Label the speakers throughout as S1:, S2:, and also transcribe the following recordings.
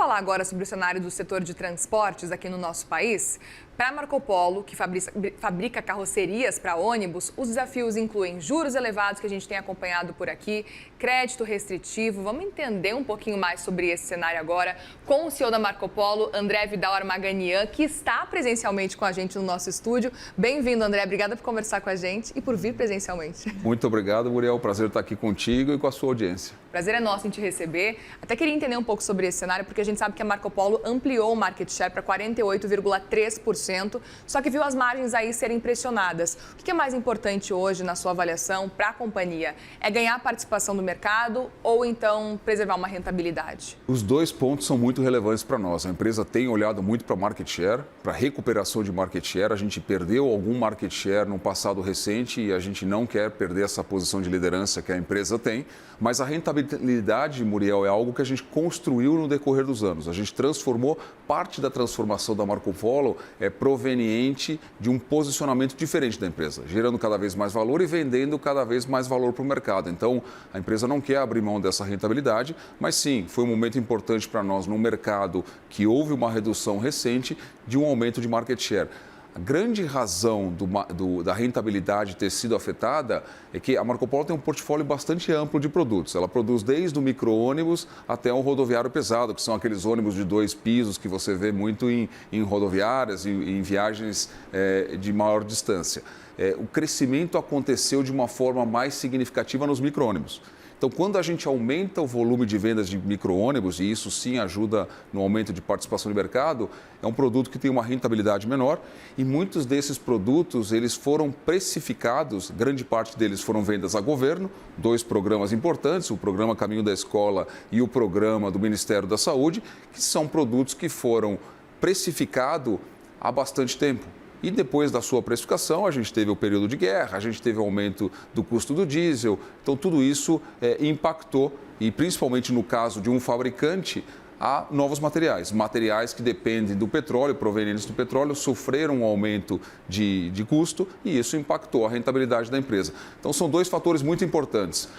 S1: falar agora sobre o cenário do setor de transportes aqui no nosso país. Para a Marco Polo, que fabrica carrocerias para ônibus, os desafios incluem juros elevados, que a gente tem acompanhado por aqui, crédito restritivo. Vamos entender um pouquinho mais sobre esse cenário agora com o CEO da Marco Polo, André Vidal Armaganian, que está presencialmente com a gente no nosso estúdio. Bem-vindo, André. Obrigada por conversar com a gente e por vir presencialmente.
S2: Muito obrigado, Muriel. Prazer estar aqui contigo e com a sua audiência.
S1: Prazer é nosso em te receber. Até queria entender um pouco sobre esse cenário, porque a gente sabe que a Marco Polo ampliou o market share para 48,3%, só que viu as margens aí serem pressionadas. O que é mais importante hoje, na sua avaliação, para a companhia? É ganhar a participação do mercado ou então preservar uma rentabilidade?
S2: Os dois pontos são muito relevantes para nós. A empresa tem olhado muito para market share, para recuperação de market share. A gente perdeu algum market share no passado recente e a gente não quer perder essa posição de liderança que a empresa tem, mas a rentabilidade, Muriel, é algo que a gente construiu no decorrer dos anos. A gente transformou, parte da transformação da Marco Polo proveniente de um posicionamento diferente da empresa, gerando cada vez mais valor e vendendo cada vez mais valor para o mercado. Então, a empresa não quer abrir mão dessa rentabilidade, mas sim, foi um momento importante para nós no mercado que houve uma redução recente de um aumento de market share. A grande razão da rentabilidade ter sido afetada é que a Marco Polo tem um portfólio bastante amplo de produtos. Ela produz desde o micro-ônibus até o rodoviário pesado, que são aqueles ônibus de 2 pisos que você vê muito em rodoviárias e em viagens de maior distância. O crescimento aconteceu de uma forma mais significativa nos micro-ônibus. Então, quando a gente aumenta o volume de vendas de micro-ônibus, e isso sim ajuda no aumento de participação de mercado, é um produto que tem uma rentabilidade menor e muitos desses produtos eles foram precificados, grande parte deles foram vendas a governo, 2 programas importantes, o programa Caminho da Escola e o programa do Ministério da Saúde, que são produtos que foram precificados há bastante tempo. E depois da sua precificação, a gente teve o período de guerra, a gente teve o aumento do custo do diesel. Então, tudo isso impactou, e principalmente no caso de um fabricante, a novos materiais. Materiais que dependem do petróleo, provenientes do petróleo, sofreram um aumento de custo e isso impactou a rentabilidade da empresa. Então, são 2 fatores muito importantes.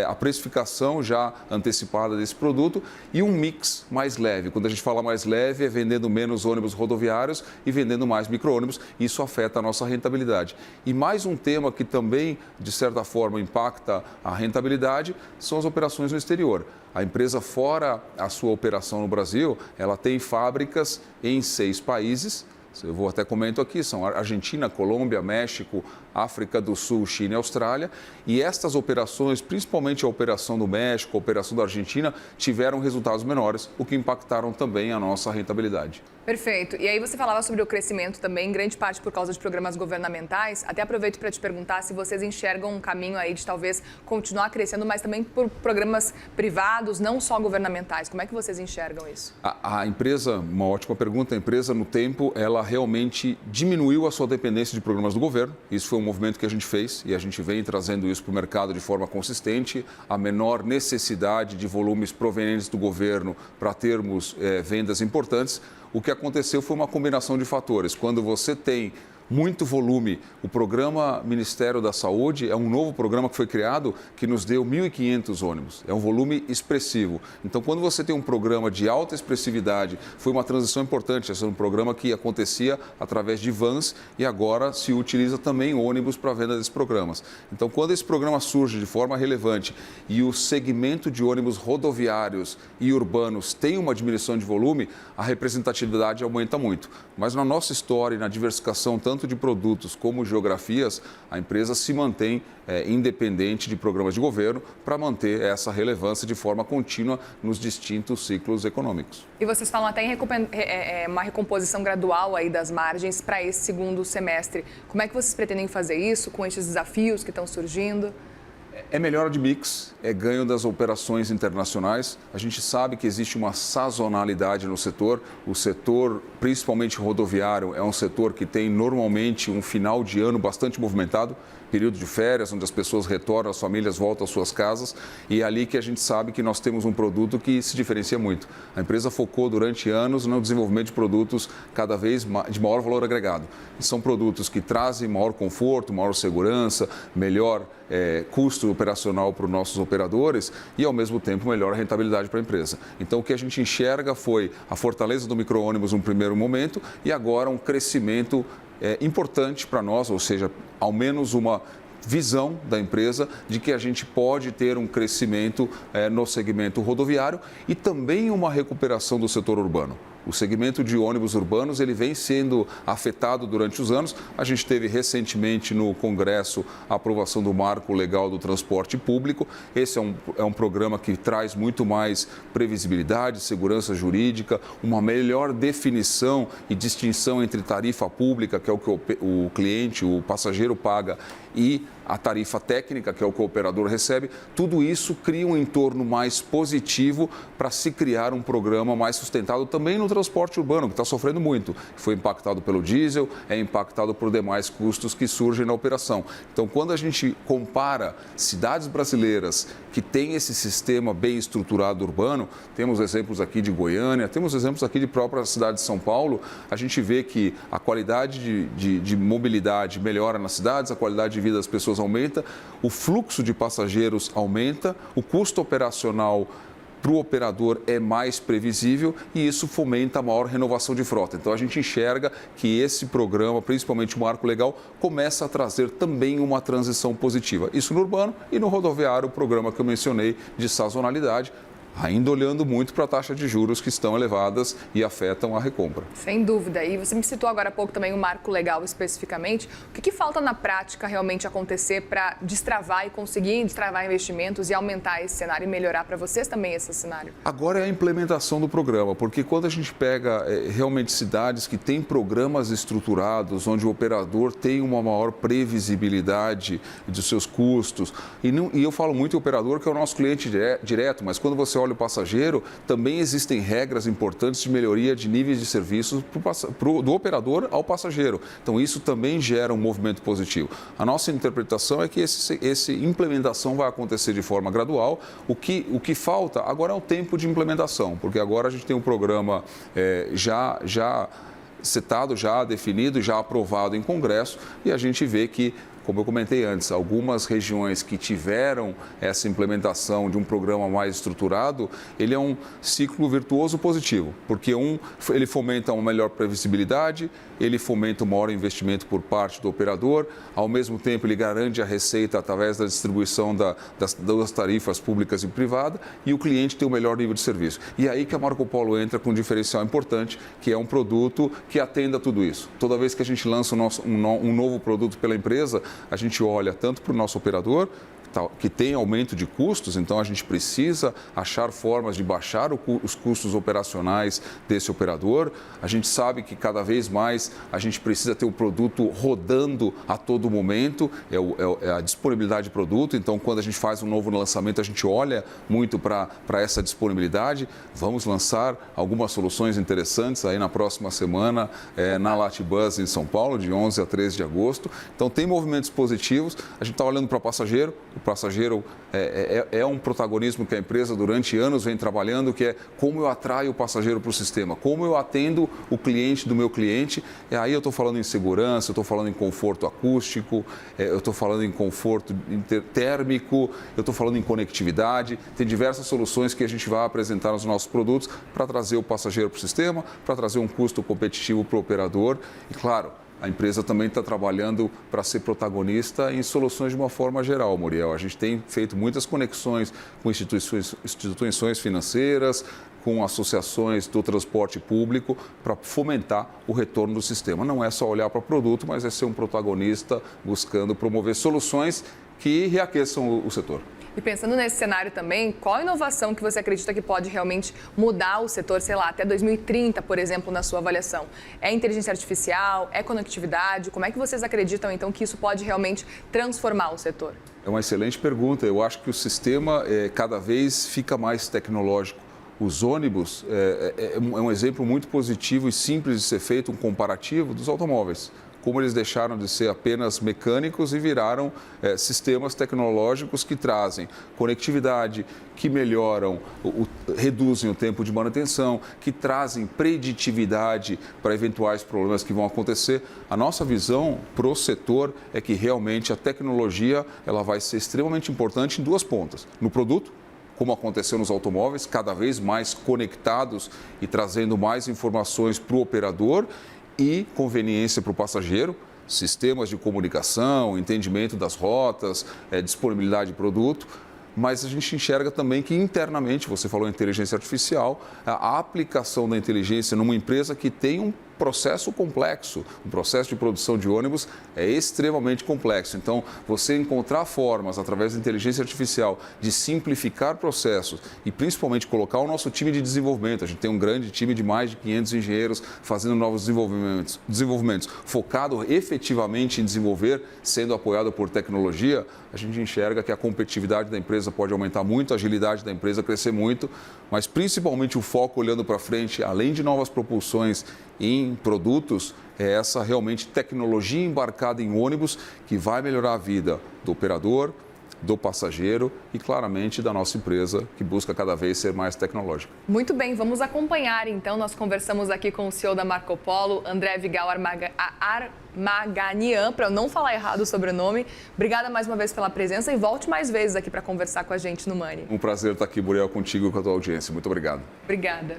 S2: A precificação já antecipada desse produto e um mix mais leve. Quando a gente fala mais leve, é vendendo menos ônibus rodoviários e vendendo mais micro-ônibus. Isso afeta a nossa rentabilidade. E mais um tema que também, de certa forma, impacta a rentabilidade são as operações no exterior. A empresa, fora a sua operação no Brasil, ela tem fábricas em 6 países. Eu vou até comento aqui, são Argentina, Colômbia, México, África do Sul, China e Austrália. E estas operações, principalmente a operação do México, a operação da Argentina, tiveram resultados menores, o que impactaram também a nossa rentabilidade.
S1: Perfeito. E aí você falava sobre o crescimento também, em grande parte por causa de programas governamentais. Até aproveito para te perguntar se vocês enxergam um caminho aí de talvez continuar crescendo, mas também por programas privados, não só governamentais. Como é que vocês enxergam isso?
S2: A empresa, uma ótima pergunta, a empresa no tempo, ela realmente diminuiu a sua dependência de programas do governo. Isso foi um movimento que a gente fez e a gente vem trazendo isso para o mercado de forma consistente. A menor necessidade de volumes provenientes do governo para termos vendas importantes. O que aconteceu foi uma combinação de fatores. Quando você tem muito volume, o programa Ministério da Saúde é um novo programa que foi criado que nos deu 1.500 ônibus. É um volume expressivo. Então, quando você tem um programa de alta expressividade, foi uma transição importante. Esse é um programa que acontecia através de vans e agora se utiliza também ônibus para a venda desses programas. Então, quando esse programa surge de forma relevante e o segmento de ônibus rodoviários e urbanos tem uma diminuição de volume, a representatividade aumenta muito. Mas na nossa história e na diversificação tanto de produtos como geografias, a empresa se mantém independente de programas de governo para manter essa relevância de forma contínua nos distintos ciclos econômicos.
S1: E vocês falam até em uma recomposição gradual aí das margens para esse segundo semestre. Como é que vocês pretendem fazer isso com esses desafios que estão surgindo?
S2: É melhora de mix, é ganho das operações internacionais. A gente sabe que existe uma sazonalidade no setor. O setor, principalmente rodoviário, é um setor que tem normalmente um final de ano bastante movimentado. Período de férias, onde as pessoas retornam, as famílias voltam às suas casas. E é ali que a gente sabe que nós temos um produto que se diferencia muito. A empresa focou durante anos no desenvolvimento de produtos cada vez de maior valor agregado. E são produtos que trazem maior conforto, maior segurança, melhor custo custo operacional para os nossos operadores e, ao mesmo tempo, melhor rentabilidade para a empresa. Então, o que a gente enxerga foi a fortaleza do micro-ônibus no primeiro momento e agora um crescimento importante para nós, ou seja, ao menos uma visão da empresa de que a gente pode ter um crescimento no segmento rodoviário e também uma recuperação do setor urbano. O segmento de ônibus urbanos ele vem sendo afetado durante os anos. A gente teve recentemente no Congresso a aprovação do Marco Legal do Transporte Público. Esse é um programa que traz muito mais previsibilidade, segurança jurídica, uma melhor definição e distinção entre tarifa pública, que é o que o cliente, o passageiro paga, e a tarifa técnica, que é o que o operador recebe. Tudo isso cria um entorno mais positivo para se criar um programa mais sustentável também no transporte urbano, que está sofrendo muito. Foi impactado pelo diesel, é impactado por demais custos que surgem na operação. Então, quando a gente compara cidades brasileiras que têm esse sistema bem estruturado urbano, temos exemplos aqui de Goiânia, temos exemplos aqui de própria cidade de São Paulo, a gente vê que a qualidade de mobilidade melhora nas cidades, a qualidade de vida das pessoas aumenta, o fluxo de passageiros aumenta, o custo operacional para o operador é mais previsível e isso fomenta a maior renovação de frota. Então, a gente enxerga que esse programa, principalmente o Marco Legal, começa a trazer também uma transição positiva. Isso no urbano e no rodoviário, o programa que eu mencionei de sazonalidade, ainda olhando muito para a taxa de juros que estão elevadas e afetam a recompra.
S1: Sem dúvida. E você me citou agora há pouco também o Marco Legal especificamente. O que falta na prática realmente acontecer para destravar e conseguir destravar investimentos e aumentar esse cenário e melhorar para vocês também esse cenário?
S2: Agora é a implementação do programa, porque quando a gente pega realmente cidades que têm programas estruturados, onde o operador tem uma maior previsibilidade dos seus custos, e eu falo muito em operador, que é o nosso cliente direto, mas quando você olha o passageiro, também existem regras importantes de melhoria de níveis de serviços do operador ao passageiro. Então, isso também gera um movimento positivo. A nossa interpretação é que essa implementação vai acontecer de forma gradual. O que falta agora é o tempo de implementação, porque agora a gente tem um programa já setado, já definido, já aprovado em Congresso, e a gente vê que, como eu comentei antes, algumas regiões que tiveram essa implementação de um programa mais estruturado, ele é um ciclo virtuoso positivo, porque ele fomenta uma melhor previsibilidade, ele fomenta um maior investimento por parte do operador, ao mesmo tempo ele garante a receita através da distribuição das tarifas públicas e privadas e o cliente tem o melhor nível de serviço. E é aí que a Marco Polo entra com um diferencial importante, que é um produto que atenda a tudo isso. Toda vez que a gente lança um novo produto pela empresa, a gente olha tanto para o nosso operador, que tem aumento de custos, então a gente precisa achar formas de baixar os custos operacionais desse operador. A gente sabe que cada vez mais a gente precisa ter o produto rodando a todo momento, é a disponibilidade de produto. Então, quando a gente faz um novo lançamento, a gente olha muito para essa disponibilidade. Vamos lançar algumas soluções interessantes aí na próxima semana na Latibus em São Paulo, de 11 a 13 de agosto. Então, tem movimentos positivos. A gente está olhando para o passageiro. O passageiro é um protagonismo que a empresa durante anos vem trabalhando, que é como eu atraio o passageiro para o sistema, como eu atendo o cliente do meu cliente. E aí eu estou falando em segurança, eu estou falando em conforto acústico, eu estou falando em conforto térmico, eu estou falando em conectividade. Tem diversas soluções que a gente vai apresentar nos nossos produtos para trazer o passageiro para o sistema, para trazer um custo competitivo para o operador. E claro, a empresa também está trabalhando para ser protagonista em soluções de uma forma geral, Muriel. A gente tem feito muitas conexões com instituições financeiras, com associações do transporte público para fomentar o retorno do sistema. Não é só olhar para o produto, mas é ser um protagonista buscando promover soluções que reaqueçam o setor.
S1: E pensando nesse cenário também, qual a inovação que você acredita que pode realmente mudar o setor, sei lá, até 2030, por exemplo, na sua avaliação? É inteligência artificial? É conectividade? Como é que vocês acreditam, então, que isso pode realmente transformar o setor?
S2: É uma excelente pergunta. Eu acho que o sistema cada vez fica mais tecnológico. Os ônibus é um exemplo muito positivo e simples de ser feito, um comparativo dos automóveis. como eles deixaram de ser apenas mecânicos e viraram sistemas tecnológicos que trazem conectividade, que melhoram, reduzem o tempo de manutenção, que trazem preditividade para eventuais problemas que vão acontecer. A nossa visão para o setor é que realmente a tecnologia ela vai ser extremamente importante em duas pontas. No produto, como aconteceu nos automóveis, cada vez mais conectados e trazendo mais informações para o operador e conveniência para o passageiro, sistemas de comunicação, entendimento das rotas, disponibilidade de produto. Mas a gente enxerga também que internamente, você falou em inteligência artificial, a aplicação da inteligência numa empresa que tem um processo complexo, o processo de produção de ônibus é extremamente complexo. Então, você encontrar formas, através da inteligência artificial, de simplificar processos e principalmente colocar o nosso time de desenvolvimento. A gente tem um grande time de mais de 500 engenheiros fazendo novos desenvolvimentos focado efetivamente em desenvolver, sendo apoiado por tecnologia, a gente enxerga que a competitividade da empresa pode aumentar muito, a agilidade da empresa crescer muito, mas principalmente o foco olhando para frente, além de novas propulsões em produtos, é essa realmente tecnologia embarcada em ônibus que vai melhorar a vida do operador, do passageiro e claramente da nossa empresa que busca cada vez ser mais tecnológica.
S1: Muito bem, vamos acompanhar então. Nós conversamos aqui com o CEO da Marco Polo, André Vigal Armaganian, para eu não falar errado o sobrenome. Obrigada mais uma vez pela presença e volte mais vezes aqui para conversar com a gente no Money.
S2: Um prazer estar aqui, Muriel, contigo e com a tua audiência. Muito obrigado.
S1: Obrigada.